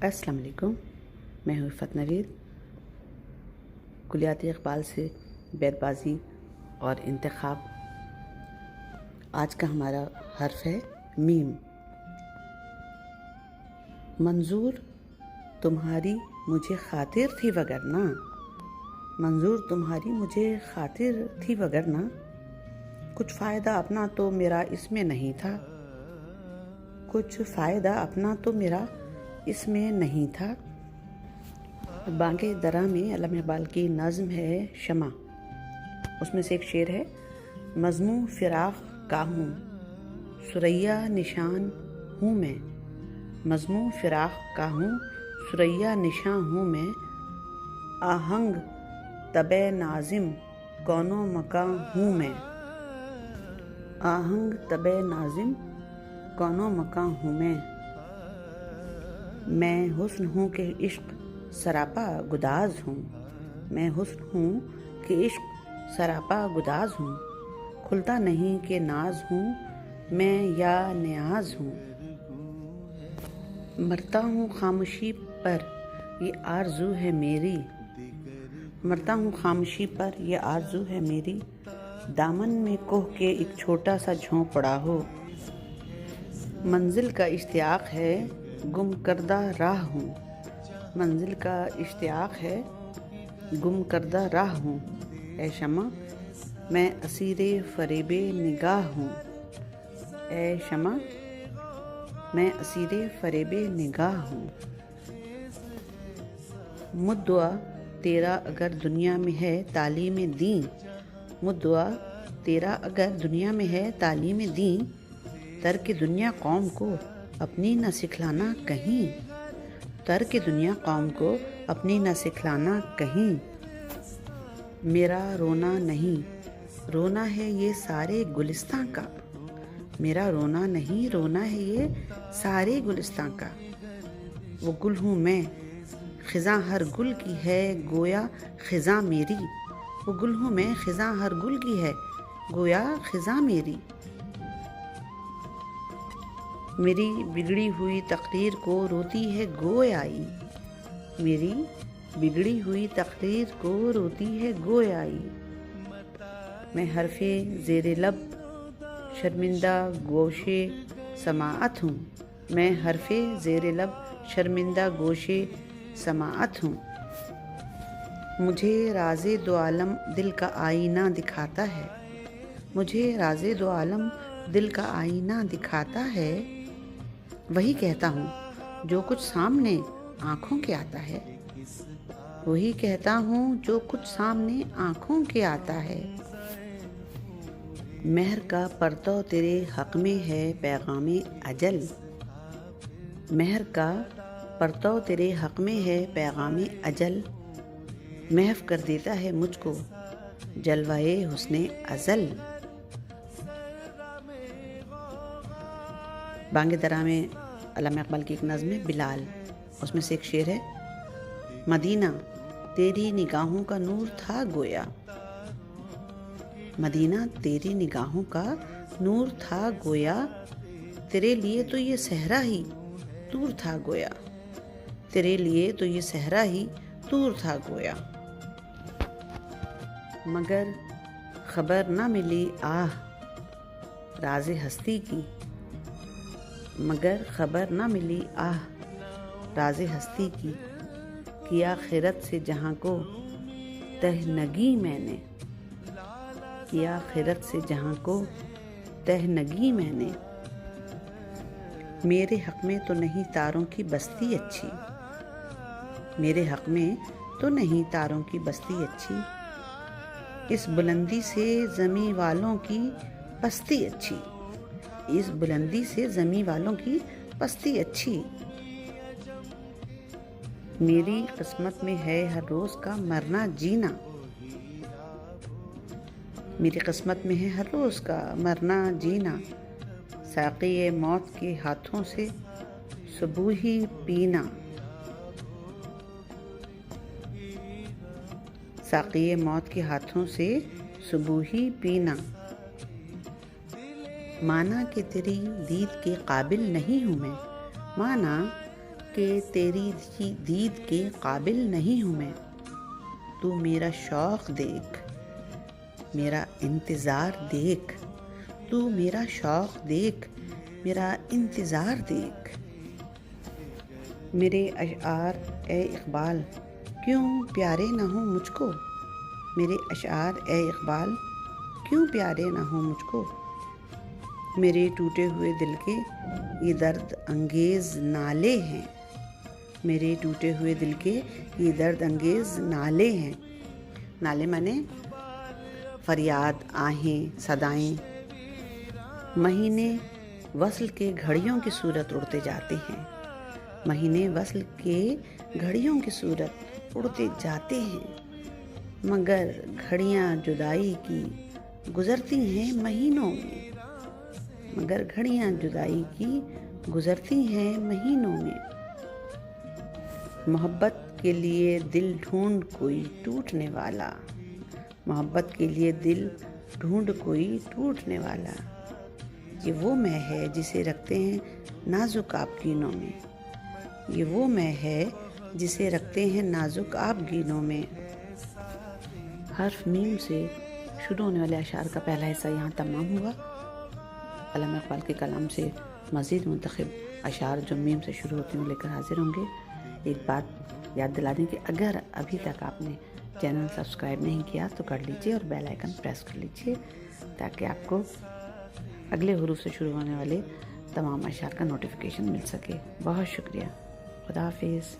अस्सलाम वालेकुम। मैं हूँ इफ़त नवीद। कुलियाती इक़बाल से बैतबाजी और इंतखाब। आज का हमारा हर्फ है मीम। मंजूर तुम्हारी मुझे खातिर थी वगरना, मंजूर तुम्हारी मुझे खातिर थी वगरना, कुछ फ़ायदा अपना तो मेरा इसमें नहीं था, कुछ फ़ायदा अपना तो मेरा इसमें नहीं था। बांगे दरा में अल्लामा इक़बाल की नज़्म है शमा। उसमें से एक शेर है, मज़मू फ़िराक़ का हूँ सुरैया निशान हूँ मैं, मज़मू फ़िराक़ का हूँ सुरैया निशान हूँ मैं, आहंग तबे नाज़िम कौनो मकां हूँ मैं, आहंग तबे नाज़िम कौनो मकां हूँ मैं हुस्न हूँ कि इश्क सरापा गुदाज हूँ, मैं हुस्न हूँ कि इश्क सरापा गुदाज हूँ, खुलता नहीं कि नाज हूँ मैं या न्याज हूँ, मरता हूँ खामोशी पर ये आरज़ू है मेरी, मरता हूँ खामोशी पर ये आरज़ू है मेरी, दामन में कोह के एक छोटा सा झोंपड़ा हो, मंजिल का इश्तियाक है गुम करदा राह हूँ, मंजिल का इश्तियाक है गुम करदा राह हूँ, ए शमा मैं असीरे फ़रेबे निगाह हूँ, ए शमा मैं असीरे फ़रेबे निगाह हूँ। मुद्दुआ तेरा अगर दुनिया में है तालीम दीन, मुद्दुआ तेरा अगर दुनिया में है तालीम दीन, तर्क दुनिया कौम को अपनी न सिखलाना कहीं, तर्क दुनिया कौम को अपनी न सिखलाना कहीं। मेरा रोना नहीं रोना है ये सारे गुलिस्तां का, मेरा रोना नहीं रोना है ये सारे गुलिस्तां का, वो गुल हूँ मैं ख़िज़ां हर गुल की है गोया ख़िज़ां मेरी, वो गुल हूँ मैं ख़िज़ां हर गुल की है गोया ख़िज़ां मेरी। मेरी बिगड़ी हुई तकदीर को रोती है गोयाई, मेरी बिगड़ी हुई तकदीर को रोती है गोयाई, मैं हरफ़े ज़ेरे लब शर्मिंदा गोशे समाअत हूँ, मैं हरफ़े ज़ेरे लब शर्मिंदा गोशे समाअत हूँ, मुझे राज़े दो आलम दिल का आईना दिखाता है, मुझे राज़े दो आलम दिल का आईना दिखाता है, वही कहता हूँ जो कुछ सामने आँखों के आता है, वही कहता हूँ जो कुछ सामने आँखों के आता है। मेहर का परतव तेरे हक़ में है पैगामे अजल, मेहर का परतव तेरे हक़ में है पैगामे अजल, महव कर देता है मुझको जलवाए हुस्ने अज़ल। बांगे दरा में अल्लामा इक़बाल की एक नज़्म है बिलाल। उसमें से एक शेर है, मदीना तेरी निगाहों का नूर था गोया, मदीना तेरी निगाहों का नूर था गोया, तेरे लिए तो ये सहरा ही दूर था गोया, तेरे लिए तो ये सहरा ही दूर था गोया, मगर खबर न मिली आह राज़े हस्ती की, मगर खबर न मिली आह राज़े हस्ती की, किया खिरत से जहाँ को तहनगी मैंने, किया खिरत से जहाँ को तहनगी मैंने, मेरे हक़ में तो नहीं तारों की बस्ती अच्छी, मेरे हक़ में तो नहीं तारों की बस्ती अच्छी, इस बुलंदी से ज़मीं वालों की पस्ती अच्छी, इस बुलंदी से ज़मीं वालों की पस्ती अच्छी, मेरी किस्मत में है हर रोज़ का मरना जीना, मेरी किस्मत में है हर रोज़ का मरना जीना, साक़ी मौत के हाथों से सुबूही पीना, साक़ी मौत के हाथों से सुबूही पीना, माना कि तेरी दीद के काबिल नहीं हूँ मैं, माना के तेरी दीद के काबिल नहीं हूँ मैं। तू मेरा शौक़ देख, मेरा इंतज़ार देख। तू मेरा शौक़ देख, मेरा इंतज़ार देख। मेरे अशआर ए इक़बाल क्यों प्यारे न हो मुझको। मेरे अशआर ए इक़बाल क्यों प्यारे न हो मुझको। मेरे टूटे हुए दिल के ये दर्द अंगेज़ नाले हैं। मेरे टूटे हुए दिल के ये दर्द अंगेज़ नाले हैं। नाले माने फरियाद, आहें, सदाएं। महीने वस्ल के घड़ियों की सूरत उड़ते जाते हैं। महीने वस्ल के घड़ियों की सूरत उड़ते जाते हैं, मगर घड़ियां जुदाई की गुजरती हैं महीनों में। मगर घड़ियां जुदाई की गुजरती हैं महीनों में। मोहब्बत के लिए दिल ढूंढ कोई टूटने वाला। मोहब्बत के लिए दिल ढूंढ कोई टूटने वाला। ये वो मैं है जिसे रखते हैं नाजुक आप गिनों में। ये वो मैं है जिसे रखते हैं नाजुक आप गिनों में। हर्फ मीम से शुरू होने वाले अशार का पहला हिस्सा यहाँ तमाम हुआ। अल्लामा इक़बाल के कलाम से मज़ीद मुंतखब अशार जो मीम से शुरू होती हैं लेकर हाजिर होंगे। एक बात याद दिला दें कि अगर अभी तक आपने चैनल सब्सक्राइब नहीं किया तो कर लीजिए और बेल आइकन प्रेस कर लीजिए ताकि आपको अगले हुरूफ से शुरू होने वाले तमाम अशार का नोटिफिकेशन मिल सके। बहुत शुक्रिया। खुदा हाफिज़।